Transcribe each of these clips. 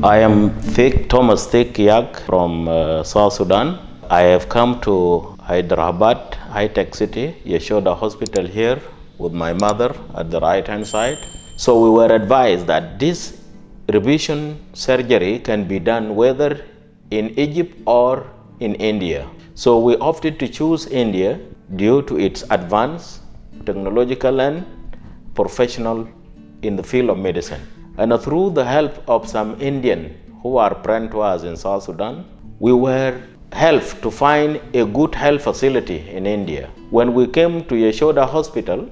I am Thomas Thik Yak from South Sudan. I have come to Hyderabad, high-tech city, Yashoda Hospital here with my mother at the right-hand side. So we were advised that this revision surgery can be done whether in Egypt or in India. So we opted to choose India due to its advanced technological and professional in the field of medicine. And through the help of some Indian who are friends to us in South Sudan, we were helped to find a good health facility in India. When we came to Yashoda Hospital,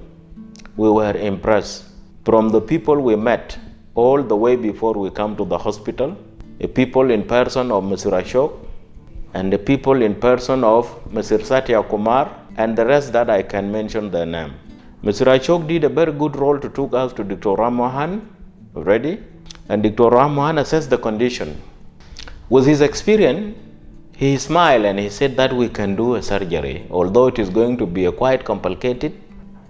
we were impressed from the people we met all the way before we come to the hospital, the people in person of Mr. Ashok, and the people in person of Mr. Satya Kumar, and the rest that I can mention their name. Mr. Ashok did a very good role to take us to Dr. Ramohan already, and Dr. Ramohan assessed the condition. With his experience, he smiled and he said that we can do a surgery, although it is going to be a quite complicated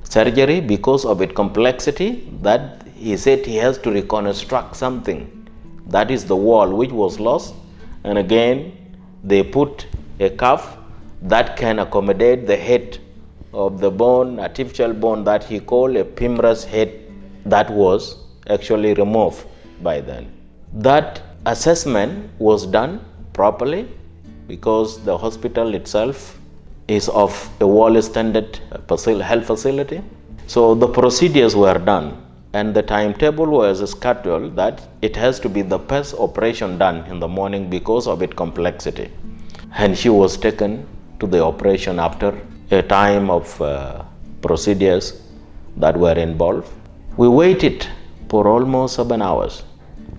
surgery because of its complexity, that he said he has to reconstruct something, that is the wall which was lost, and again they put a cuff that can accommodate the head of the bone, artificial bone that he called a femurous head, that was actually removed by then. That assessment was done properly because the hospital itself is of a world standard health facility. So the procedures were done and the timetable was scheduled that it has to be the first operation done in the morning because of its complexity. And she was taken to the operation after a time of procedures that were involved. We waited for almost 7 hours.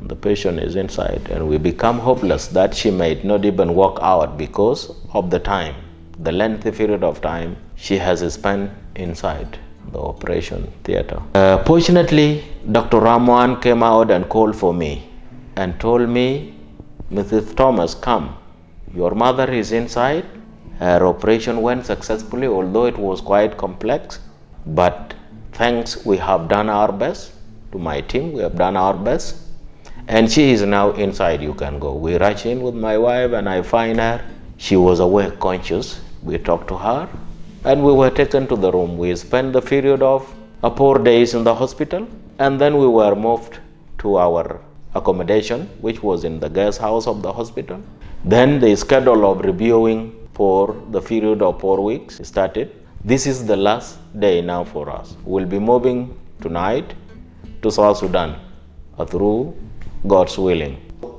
The patient is inside and we become hopeless that she might not even walk out because of the time, the lengthy period of time she has spent inside the operation theater. Fortunately, Dr. Ramohan came out and called for me and told me, Mrs. Thomas, come, your mother is inside. Her operation went successfully, although it was quite complex, but thanks, we have done our best. To my team, we have done our best, and she is now inside. You can go. We rush in with my wife and I find her. She was awake, conscious. We talked to her and we were taken to the room. We spent the period of 4 days in the hospital, and then we were moved to our accommodation, which was in the guest house of the hospital. Then the schedule of reviewing for the period of 4 weeks started. This is the last day now for us. We'll be moving tonight to South Sudan through God's willing.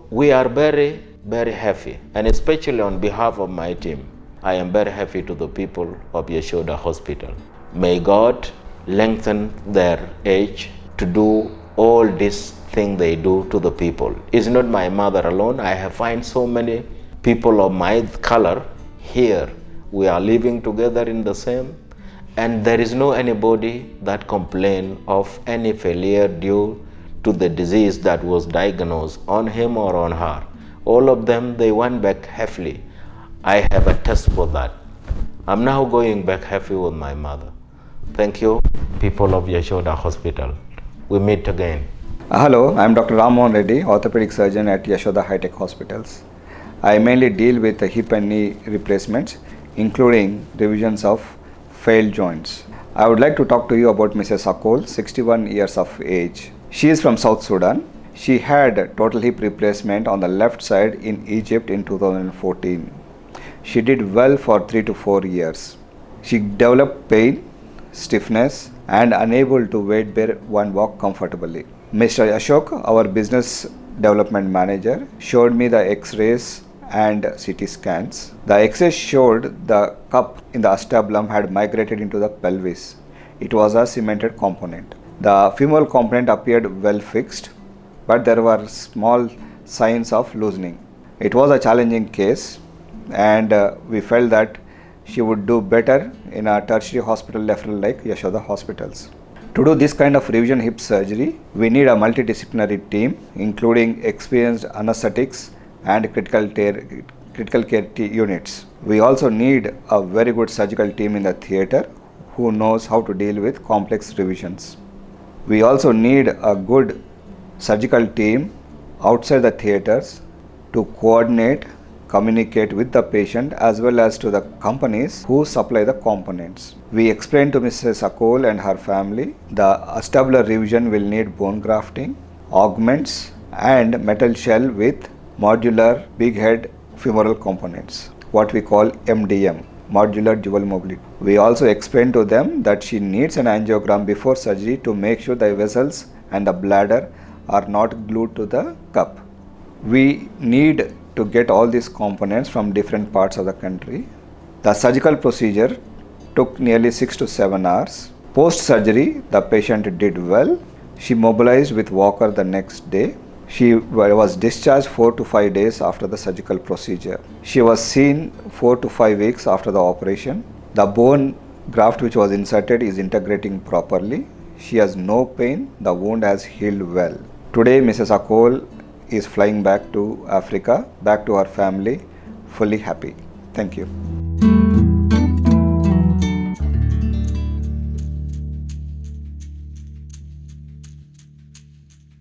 We are very, very happy, and especially on behalf of my team, I am very happy to the people of Yashoda Hospital. May God lengthen their age to do all this thing they do to the people. It's not my mother alone. I have found so many people of my color here. We are living together in the same, and there is no anybody that complain of any failure due to the disease that was diagnosed on him or on her. All of them, they went back happily. I have a test for that. I'm now going back happy with my mother. Thank you, people of Yashoda Hospital. We meet again. Hello, I'm Dr. Ramohan Reddy, orthopedic surgeon at Yashoda High-Tech Hospitals. I mainly deal with hip and knee replacements, including revisions of failed joints. I would like to talk to you about Mrs. Akol, 61 years of age. She is from South Sudan. She had total hip replacement on the left side in Egypt in 2014. She did well for 3 to 4 years. She developed pain, stiffness, and unable to weight bear one walk comfortably. Mr. Ashok, our business development manager, showed me the X-rays and CT scans. The X-rays showed the cup in the acetabulum had migrated into the pelvis. It was a cemented component. The femoral component appeared well fixed, but there were small signs of loosening. It was a challenging case, and we felt that she would do better in a tertiary hospital referral like Yashoda Hospitals. To do this kind of revision hip surgery, we need a multidisciplinary team, including experienced anesthetics and critical care units. We also need a very good surgical team in the theatre who knows how to deal with complex revisions. We also need a good surgical team outside the theaters to coordinate, communicate with the patient as well as to the companies who supply the components. We explained to Mrs. Akol and her family the acetabular revision will need bone grafting, augments and metal shell with modular big head femoral components, what we call MDM, modular dual mobility. We also explained to them that she needs an angiogram before surgery to make sure the vessels and the bladder are not glued to the cup. We need to get all these components from different parts of the country. The surgical procedure took nearly 6 to 7 hours. Post surgery, the patient did well. She mobilized with walker the next day. She was discharged 4 to 5 days after the surgical procedure. She was seen 4 to 5 weeks after the operation. The bone graft which was inserted is integrating properly. She has no pain. The wound has healed well. Today, Mrs. Akol is flying back to Africa, back to her family, fully happy. Thank you.